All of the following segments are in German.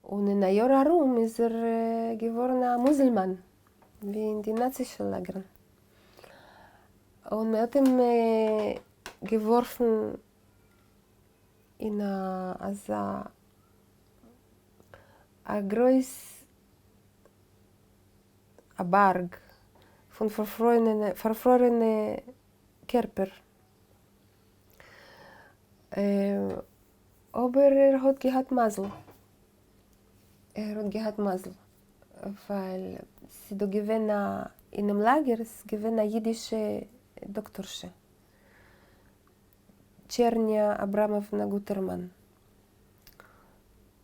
Und in einem Jahr herum ist geworden ein Muselmann, wie in die nazischen Lagern. Und man hat ihn geworfen in ein großes Berg von verfrorenen Körper. Aber hat gehabt Masel. Hat gehabt Masel. Weil sie da gewesen in einem Lager, es gewesen eine jüdische Doktorsche. Tschernia Abramovna Gutermann.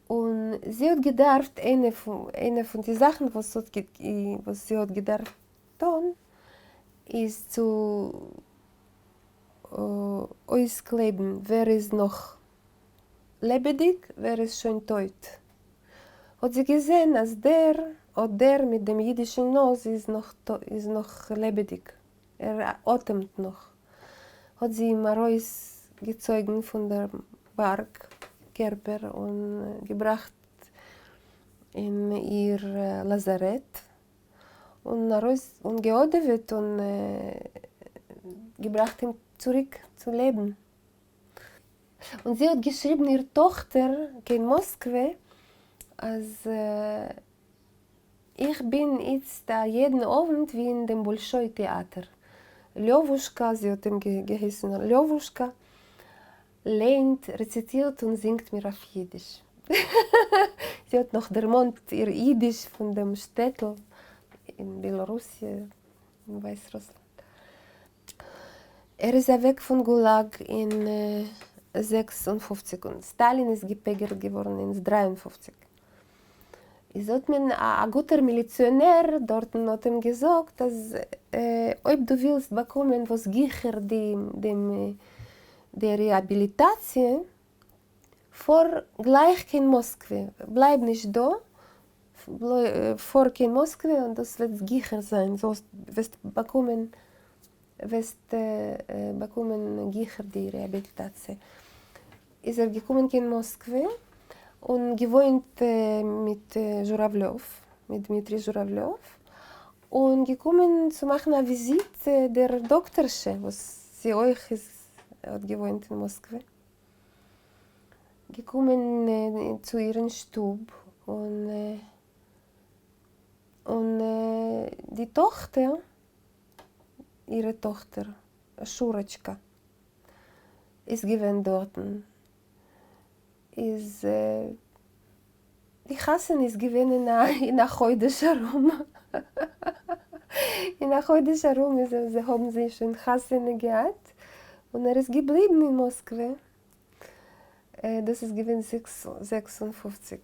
Und sie hat gedacht, eine von den Sachen, was sie hat gedacht tun, ist zu auskleben, wer ist noch lebendig, wer ist schon tot. Hat sie gesehen, dass der mit dem jüdischen Nose ist noch lebendig. Er atmet noch. Hat sie ihm rausgezogen von der Bergkörper und gebracht in ihr Lazarett und geodewet und gebracht ihn zurück zu leben. Und sie hat geschrieben, ihre Tochter in Moskau, als ich bin jetzt da jeden Abend wie in dem Bolschoi-Theater. Ljovuschka, sie hat ihm geheißen, Ljovuschka, lehnt, rezitiert und singt mir auf Jiddisch. Sie hat noch der Mond ihr Jiddisch von dem Städtel in Belarussien, in Weißrussland. Er ist weg von Gulag in 56 und Stalin ist gepegert geworden in 53. Ich sollte mir ein guter Milizionär dort hat ihm gesagt, dass ob du willst bekommen, was gicher der Rehabilitation, gleich in Moskau. Bleib nicht da, vor in Moskau und das wird gicher sein. So wirst bekommen gicher die Rehabilitation. Ist gekommen in Moskau und gewohnt mit Żurawljow, mit Dmitri Żurawljow. Und gekommen zu machen eine Visite der Doktorsche, was sie euch ist, hat gewohnt in Moskau. Gekommen zu ihrem Stub und die Tochter, ihre Tochter, Schurочка, ist gewesen dort. Die Hasen ist gewesen in der Heudischer Rum. In der Heudischer Rum haben sie schon Hasen gehabt und ist geblieben in Moskau. Das ist gewesen 56.